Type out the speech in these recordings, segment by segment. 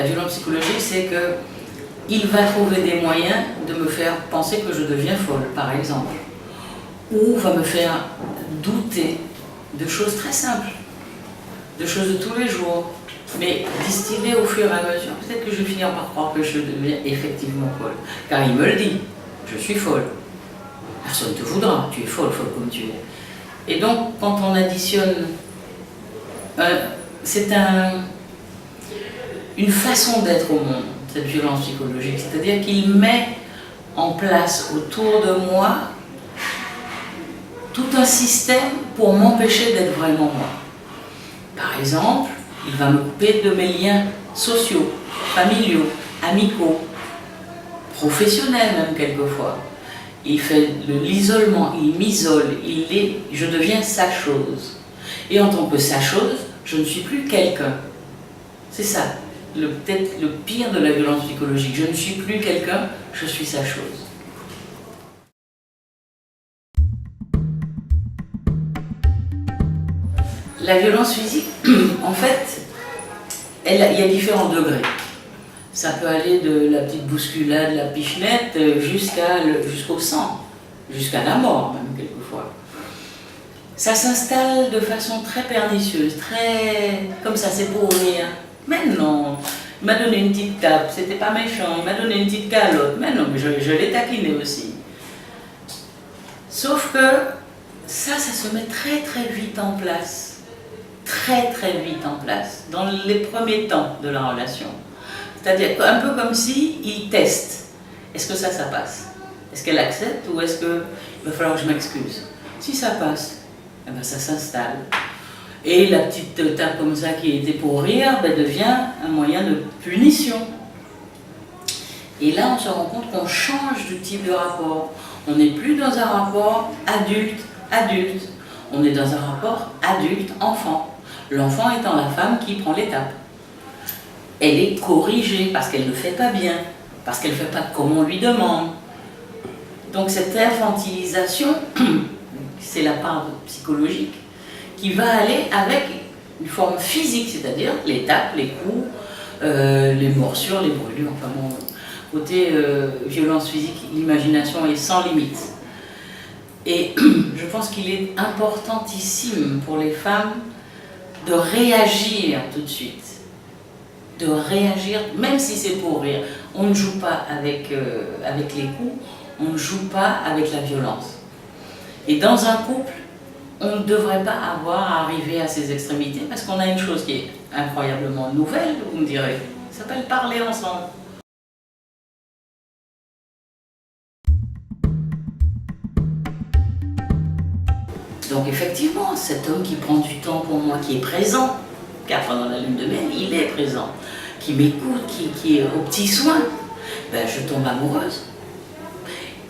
La violence psychologique, c'est que il va trouver des moyens de me faire penser que je deviens folle, par exemple. Ou va me faire douter de choses très simples, de choses de tous les jours, mais distillées au fur et à mesure. Peut-être que je vais finir par croire que je deviens effectivement folle. Car il me le dit, je suis folle. Personne ne te voudra, tu es folle, folle comme tu es. Et donc, quand on additionne, c'est une façon d'être au monde, cette violence psychologique, c'est-à-dire qu'il met en place autour de moi tout un système pour m'empêcher d'être vraiment moi. Par exemple, il va me couper de mes liens sociaux, familiaux, amicaux, professionnels même quelquefois. Il fait de l'isolement, il m'isole, je deviens sa chose. Et en tant que sa chose, je ne suis plus quelqu'un. C'est ça, peut-être le pire de la violence psychologique. Je ne suis plus quelqu'un, je suis sa chose. La violence physique, en fait, il y a différents degrés. Ça peut aller de la petite bousculade, la pichenette, jusqu'au sang, jusqu'à la mort même quelquefois. Ça s'installe de façon très pernicieuse, très comme ça, c'est pour rien. Mais non, il m'a donné une petite tape, c'était pas méchant, il m'a donné une petite calotte, mais non, mais je l'ai taquiné aussi. Sauf que ça se met très très vite en place. Très très vite en place, dans les premiers temps de la relation. C'est-à-dire un peu comme s'il teste. Est-ce que ça passe? Est-ce qu'elle accepte ou est-ce qu'il va falloir que je m'excuse? Si ça passe, eh ben ça s'installe. Et la petite tape comme ça qui était pour rire devient un moyen de punition. Et là, on se rend compte qu'on change de type de rapport. On n'est plus dans un rapport adulte-adulte. On est dans un rapport adulte-enfant. L'enfant étant la femme qui prend l'étape. Elle est corrigée parce qu'elle ne fait pas bien, parce qu'elle ne fait pas comme on lui demande. Donc cette infantilisation, c'est la part psychologique, qui va aller avec une forme physique, c'est-à-dire les tapes, les coups, les morsures, les brûlures, enfin bon, côté violence physique, l'imagination est sans limite. Et je pense qu'il est importantissime pour les femmes de réagir tout de suite. De réagir, même si c'est pour rire. On ne joue pas avec les coups, on ne joue pas avec la violence. Et dans un couple, on ne devrait pas avoir à arriver à ces extrémités parce qu'on a une chose qui est incroyablement nouvelle, vous me direz, ça s'appelle parler ensemble. Donc effectivement, cet homme qui prend du temps pour moi, qui est présent, car pendant la lune de miel, il est présent, qui m'écoute, qui est aux petits soins, ben, je tombe amoureuse.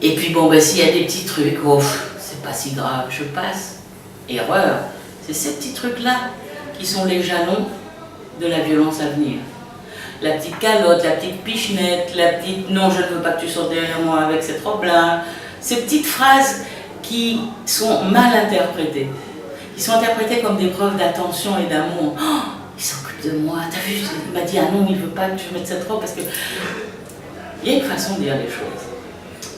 Et puis bon, ben, s'il y a des petits trucs, oh, c'est pas si grave, je passe. Erreur, c'est ces petits trucs-là qui sont les jalons de la violence à venir. La petite calotte, la petite pichenette, la petite « non, je ne veux pas que tu sortes derrière moi avec cette robe-là », ces petites phrases qui sont mal interprétées, qui sont interprétées comme des preuves d'attention et d'amour. Oh, il s'occupe de moi, t'as vu, il m'a dit ah non, il ne veut pas que je mette cette robe parce que... Il y a une façon de dire les choses.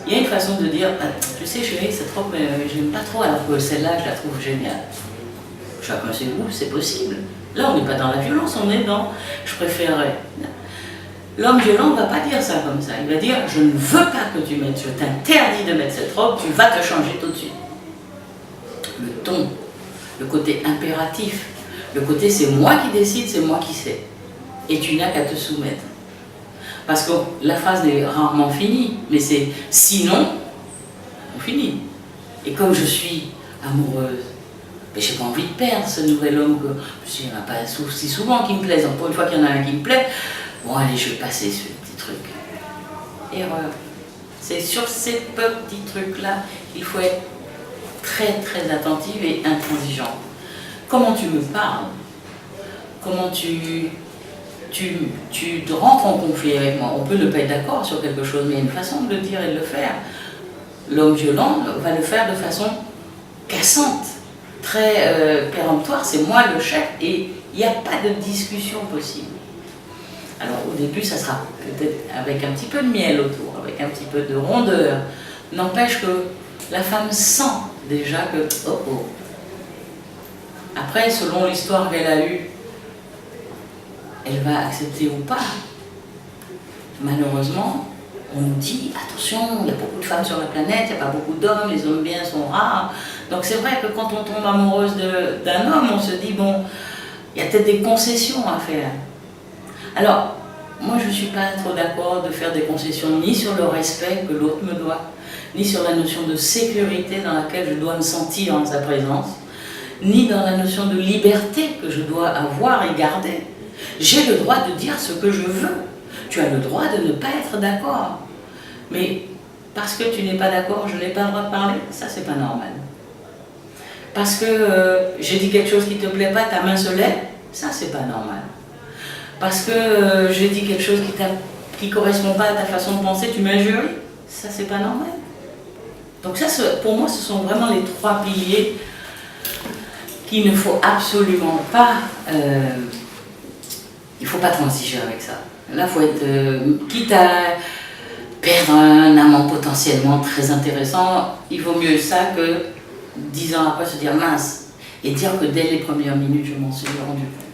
Il y a une façon de dire, ah, tu sais chérie, cette robe, je n'aime pas trop, alors que celle-là, je la trouve géniale. Chacun ses goûts, c'est possible. Là, on n'est pas dans la violence, on est dans je préférerais. L'homme violent ne va pas dire ça comme ça. Il va dire je ne veux pas que tu mettes, je t'interdis de mettre cette robe, tu vas te changer tout de suite. Le ton, le côté impératif, le côté c'est moi qui décide, c'est moi qui sais. Et tu n'as qu'à te soumettre. Parce que la phrase n'est rarement finie, mais c'est sinon, on finit. Et comme je suis amoureuse, mais je n'ai pas envie de perdre ce nouvel homme que il n'y en a pas si souvent qui me plaisent. Pour une fois qu'il y en a un qui me plaît, bon allez, je vais passer ce petit truc. Erreur. C'est sur ces petits trucs-là qu'il faut être très très attentive et intransigeante. Comment tu me parles, comment tu te rentres en conflit avec moi. On peut ne pas être d'accord sur quelque chose, mais il y a une façon de le dire et de le faire. L'homme violent va le faire de façon cassante, très péremptoire, c'est moi le chef, et il n'y a pas de discussion possible. Alors au début, ça sera peut-être avec un petit peu de miel autour, avec un petit peu de rondeur. N'empêche que la femme sent déjà que, oh oh. Après, selon l'histoire qu'elle a eue, elle va accepter ou pas. Malheureusement, on nous dit, attention, il y a beaucoup de femmes sur la planète, il n'y a pas beaucoup d'hommes, les hommes bien sont rares. Donc c'est vrai que quand on tombe amoureuse d'un homme, on se dit, bon, il y a peut-être des concessions à faire. Alors, moi je ne suis pas trop d'accord de faire des concessions ni sur le respect que l'autre me doit, ni sur la notion de sécurité dans laquelle je dois me sentir en sa présence, ni dans la notion de liberté que je dois avoir et garder. J'ai le droit de dire ce que je veux. Tu as le droit de ne pas être d'accord. Mais parce que tu n'es pas d'accord, je n'ai pas le droit de parler, ça c'est pas normal. Parce que j'ai dit quelque chose qui ne te plaît pas, ta main se lève, ça c'est pas normal. Parce que j'ai dit quelque chose qui ne correspond pas à ta façon de penser, tu m'injuries, ça c'est pas normal. Donc ça, pour moi, ce sont vraiment les trois piliers qu'il ne faut absolument pas, il ne faut pas transiger avec ça. Là, il faut être, quitte à perdre un amant potentiellement très intéressant, il vaut mieux ça que 10 ans après se dire mince, et dire que dès les premières minutes, je m'en suis rendu compte.